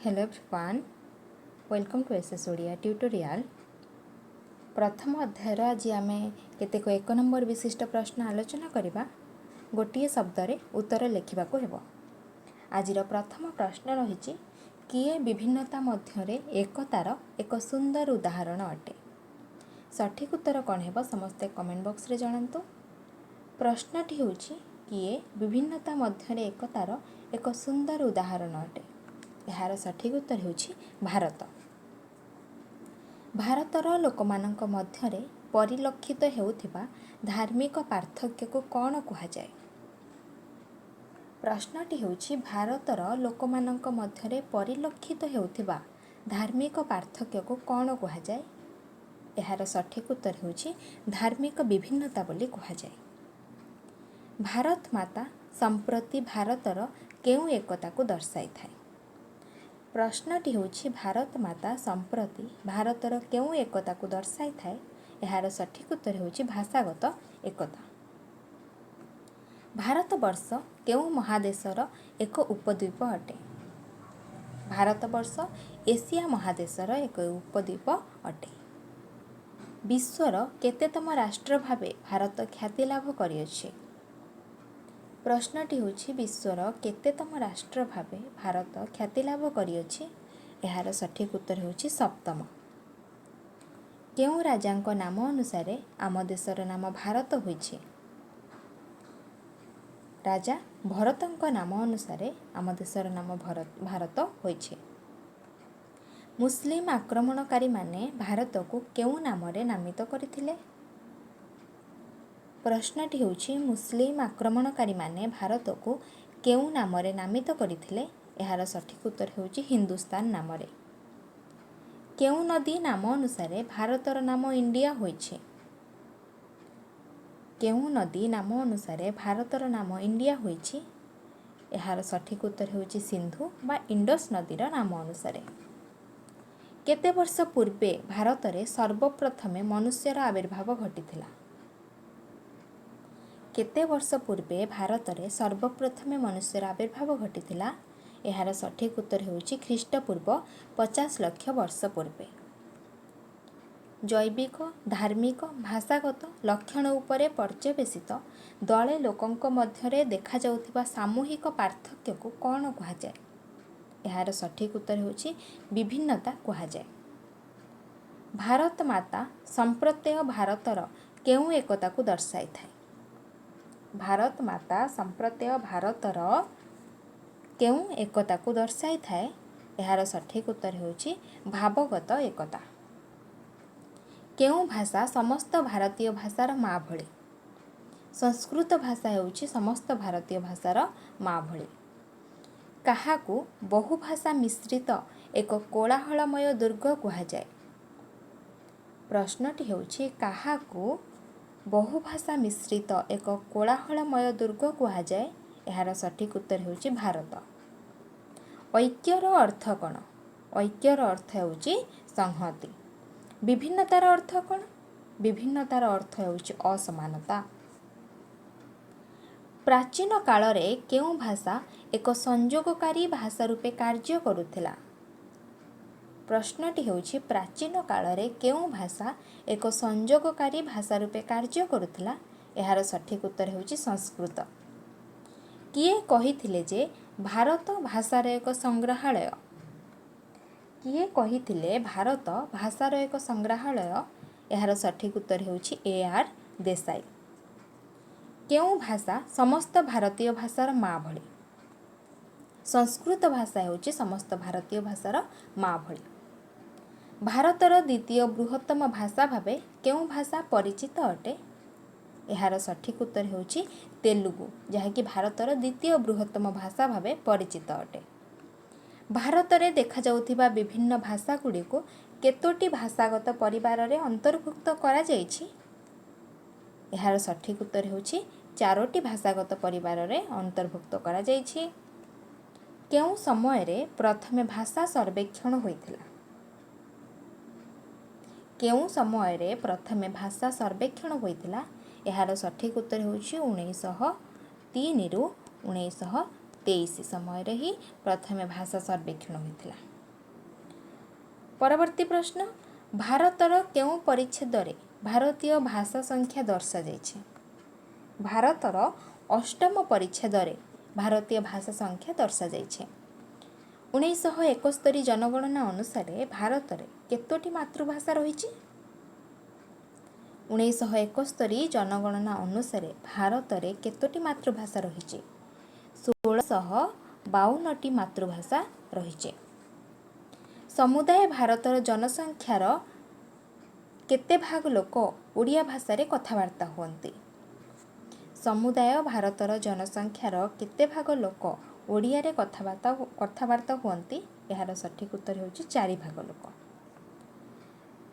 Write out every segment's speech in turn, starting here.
Hello everyone, welcome to SS Odia tutorial. प्रथम अध्यायर आज आम केतेक 1 नंबर विशिष्ट प्रश्न आलोचना करबा। गोटे शब्द रे उत्तर लिखिबाको हेबो। आजिर प्रथम प्रश्न रहिछि किए विभिन्नता मध्यरे एकतार एक सुंदर उदाहरण अटे। सठिक उत्तर कौन हेबो समस्ते कमेंट बॉक्स रे जणांतु। प्रश्नटी होछि किए विभिन्नता मध्यरे एकतार एक सुंदर उदाहरण अटे। यार सठिक उत्तर होछि भारत। भारतर लोकमानंक मध्यरे परिलक्षित हेउथिबा धार्मिक पार्थक्य को कौन कुहा जाए। प्रश्नटी होछि भारतर लोकमानंक मध्यरे परिलक्षित हेउथिबा धार्मिक पार्थक्य को कौन कुहा जाए। यार सठिक उत्तर होछि धार्मिक विभिन्नता बोली कुहा जाए। भारत माता संप्रति भारतर केउ एकता को दर्शाई थाए। प्रश्नटी होछि भारत माता संप्रति भारतर केउ एकता को दर्शाई थाए। यार सठिक उत्तर होछि भाषागत एकता। भारत वर्ष केउ महादेशर एक उपद्वीप अटे। भारत वर्ष एशिया महादेशर एक उपद्वीप अटे। विश्वर केतेतम राष्ट्र भावे भारत ख्याति लाभ करिअछि। प्रश्नटी होछि विश्वर केतेतम राष्ट्र भावे भारत ख्याति लाभ करिअछि। यार सठिक उत्तर होछि सप्तम। केउ राजांक नाम अनुसारे आम देशर नाम भारत होइछि। राजा भरतंक नाम अनुसारे आम देशर नाम भारत होइछि। मुस्लिम आक्रमणकारी माने भारत को केउ नामरे नामित करथिले। प्रश्नटी होछि मुस्लिम आक्रमणकारी माने भारत को केउ नामरे नामित करथिले। यार सठिक उत्तर होछि हिंदुस्तान नामरे। केउ नदी नाम अनुसारे भारतर नाम इंडिया होइछि। केउ नदी नाम अनुसारे भारतर नाम इंडिया होइछि। यार सठिक उत्तर होछि सिंधु बा इंडस नदीर नाम अनुसारे। केते वर्ष पूर्वे भारत रे सर्वप्रथमे मनुष्यर आविर्भाव घटिथिला। केते वर्ष पूर्वे भारत रे सर्वप्रथमे मनुष्यर आविर्भाव घटिथिला। यार सठिक उत्तर होछि ख्रीष्टपूर्व 50 लाख वर्ष पूर्वे। जैविक धार्मिक भाषागत लक्षण उपरे पर्यवेसित दले लोकंक मध्यरे देखा जाउथिबा सामूहिक पार्थक्य को कौन कुहा जाए। यार सठिक उत्तर होछि विभिन्नता कुहा जाए। भारत माता संप्रत्यय भारतर केउ एकता को दर्शाई थाए। भारत माता संप्रत्यय भारतर केउ एकता को दर्शाई थाए। यार सठिक उत्तर होछि भावगत एकता। केउ भाषा समस्त भारतीय भाषार माँ भଳି। संस्कृत भाषा होछि समस्त भारतीय भाषार माँ भଳି। काहाकू बहुभाषा मिश्रित एक कोलाहलमय दुर्ग कुहा जाए। प्रश्नटी होछि काहाकू बहुभाषा मिश्रित एक कोलाहलमय दुर्ग कुहा जाए। यार सठिक उत्तर होछि भारत। ऐक्यर अर्थ कौन। ऐक्यर अर्थ होछि संहति। विभिन्नतार अर्थ कौन। विभिन्नतार अर्थ होछि असमानता। प्राचीन काल रे केउ भाषा एक संयोगकारी भाषा रूपे कार्य करुथिला। प्रश्नटी होछि प्राचीन काल रे केउ भाषा एक संयोगकारी भाषा रूपे कार्य करुथिला। यार सठिक उत्तर होछि संस्कृत। किए कहिथिले जे भारत भाषार एक संग्रहालय। किए कहिथिले भारत भाषार एक संग्रहालय। यार सठिक उत्तर होछि AR देसाई। केउ भाषा समस्त भारतीय भाषार माँ भଳି। संस्कृत भाषा होछि समस्त भारतीय भाषार माँ भଳି। भारतर द्वितीय बृहत्तम भाषा भावे केउ भाषा परिचित अटे। यार सठिक उत्तर होछि तेलुगु जहाँकि भारतर द्वितीय बृहत्तम भाषा भावे परिचित अटे। भारत रे देखा जाउथिबा विभिन्न भाषा गुडी को केतोटी भाषागत परिवार रे अंतर्भुक्त करा जाइछि। यार सठिक उत्तर होछि 4टी भाषागत परिवार रे अंतर्भुक्त करा जाइछि। केउ समय रे प्रथमे भाषा सर्वेक्षण होइथिला। केउ समय रे प्रथमे भाषा सर्वेक्षण होइथिला। यार सठिक उत्तर होछि 1903 रु 1923 समय रे ही प्रथमे भाषा सर्वेक्षण होइथिला। परवर्ती प्रश्न, भारतर केउं परिच्छेद रे भारतीय भाषा संख्या दर्शा जाइछे? भारतर अष्टम परिच्छेद रे भारतीय भाषा संख्या दर्शा जाइछे। 1971 जनगणना अनुसार भारत में केतोटी मातृभाषा रही? 1971 जनगणना अनुसार भारत में केतोटी मातृभाषा रही? 1652 मातृभाषा रही। समुदाय भारतर जनसंख्यार केते भाग लोक ओडिया भाषा रे कथबार्ता हुअन्ति? समुदाय भारतर जनसंख्यार केते भाग लोक ओडिया रे कथबार्ता हुअन्ति? यार सठिक उत्तर होछि 4 भाग लोक।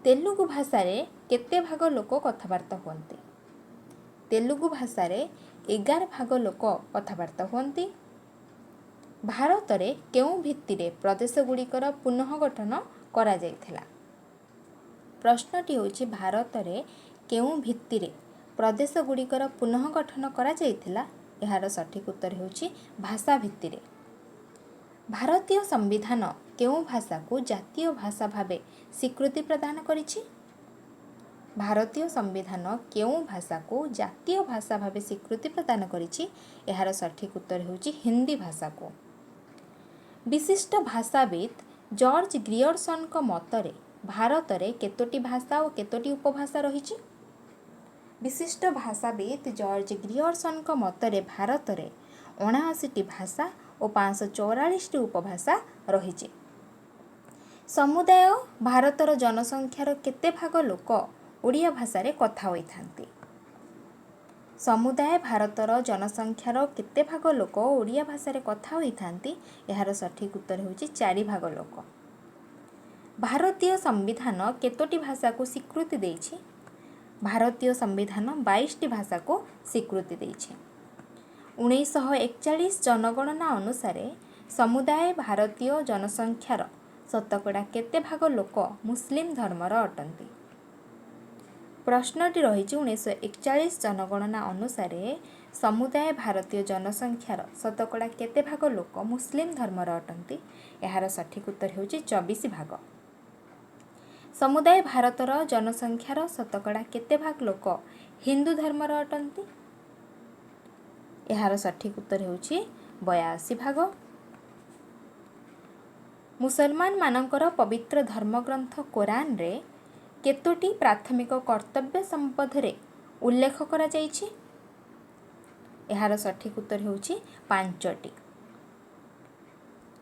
तेलुगु भाषा रे केते भाग लोक कथबार्ता हुअन्ति? तेलुगु भाषा रे 11 भाग लोक कथबार्ता हुअन्ति। भारत रे केउं भित्तिरे प्रदेश गुड़िकर पुनः गठन करा जाइथिला? प्रश्नटी होछि भारत रे केउं भित्तिरे प्रदेश गुड़िकर पुनः गठन करा जाइथिला? यार सठिक उत्तर होछि भाषा भित्तिरे। भारतीय संविधान केउं भाषा को जातीय भाषा भावे स्वीकृति प्रदान करिछि? भारतीय संविधान केउं भाषा को जातीय भाषा भावे स्वीकृति प्रदान करिछि? यार सठिक उत्तर होछि हिंदी भाषा को। विशिष्ट भाषाविद जॉर्ज ग्रियर्सन को मतरे भारत रे केतोटी भाषा और केतोटी उपभाषा रही? विशिष्ट भाषाविद जॉर्ज ग्रियर्सन को मतरे भारत रे 79 भाषा और 544 उपभाषा रही। समुदाय भारतर जनसंख्यार केते भाग लोक ओडिया भाषा रे कथा होइथांती? समुदाय भारतर जनसंख्यार केते भाग लोक ओडिया भाषा रे कथा होइथांती? यार सठिक उत्तर होछि 4 भाग लोक। भारतीय संविधान केतोटी भाषा को स्वीकृति देछि? भारतीय संविधान 22टी भाषा को स्वीकृति देछि। 1941 जनगणना अनुसार समुदाय भारतीय जनसंख्यार शतकड़ा केते भाग लोक मुस्लिम धर्मर अटंती? प्रश्नटी रही 1941 जनगणना अनुसार समुदाय भारतीय जनसंख्यार शतकड़ा केते भाग लोक मुस्लिम धर्मर अटंती? यार सठिक उत्तर होछि 24 भाग। समुदाय भारतर जनसंख्यार शतकड़ा केते भाग लोक हिंदू धर्मर अटंती? यार सठिक उत्तर होछि 82 भाग। मुसलमान मानकर पवित्र धर्मग्रंथ कुरान रे केतोटी प्राथमिक कर्तव्य संबंधरे उल्लेख करा जाइछि? यार सठिक उत्तर होछि 5टी।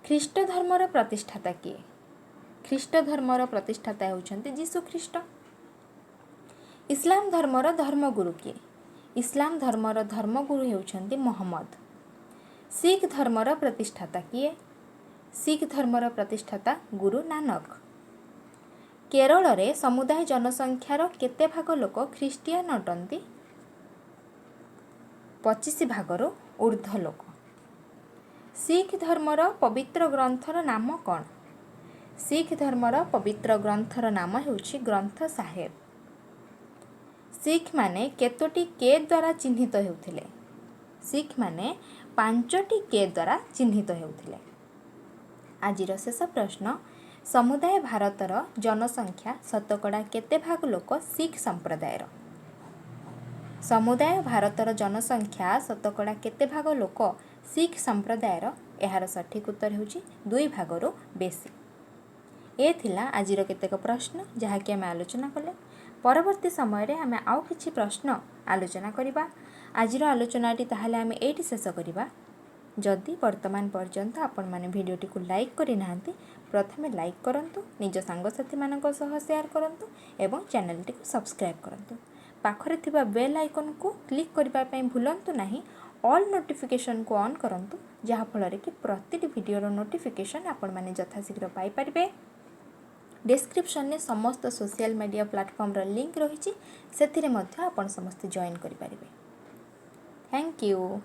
ख्रीष्ट धर्मर प्रतिष्ठाता किए? ख्रीष्ट धर्मर प्रतिष्ठाता होउछन्ति जीसु ख्रीष्ट। इस्लाम धर्मर धर्मगुरु किए? इस्लाम धर्मर धर्मगुरु होउछन्ति मोहम्मद। सिख धर्मर प्रतिष्ठाता किए? सिख धर्मर प्रतिष्ठाता गुरु नानक। केरल रे समुदाय जनसंख्यार केते भाग लोक ख्रीस्टियान अटंती? 25 भागरो ऊर्ध्व लोक। सिख धर्मर पवित्र ग्रंथर नाम कौन? सिख धर्मर पवित्र ग्रंथर नाम होउछि ग्रंथ साहेब। सिख माने केतोटी के द्वारा चिन्हित हेउथिले? सिख माने 5टी के द्वारा चिन्हित हेउथिले। आजिर शेष प्रश्न, समुदाय भारतर जनसंख्या शतकड़ा केते भाग लोक सिख संप्रदायर? समुदाय भारतर जनसंख्या शतकड़ा केते भाग लोक सिख संप्रदायर? यार सठिक उत्तर होछि 2 भागरो बेसी। ए थिला आजिर केतेक प्रश्न जहाँकि आम आलोचना कले। परवर्ती समय रे आम आउ किछि प्रश्न आलोचना करिबा। आजिर आलोचनाटी ताहाले आम एठी शेष करिबा। जदि वर्तमान पर्यंत आपण माने भिडियोटी को लाइक करि नाहंती, प्रथमे लाइक करंतु, निज सांगसाथी मानक सह शेयर करंतु एवं चैनलटी को सब्सक्राइब करंतु। पाखरे थिबा बेल आइकन को क्लिक करिबा पई भूलंतु नाही। ऑल नोटिफिकेशन को ऑन करंतु, जहा फଳରେ कि प्रतिटी भिडियोर नोटिफिकेशन आपण माने यथाशीघ्र पाई परिबे। डिस्क्रिप्शन में समस्त सोशल मीडिया प्लेटफॉर्म रो लिंक रही, से आपण समस्त जॉइन करि परिबे। Thank you.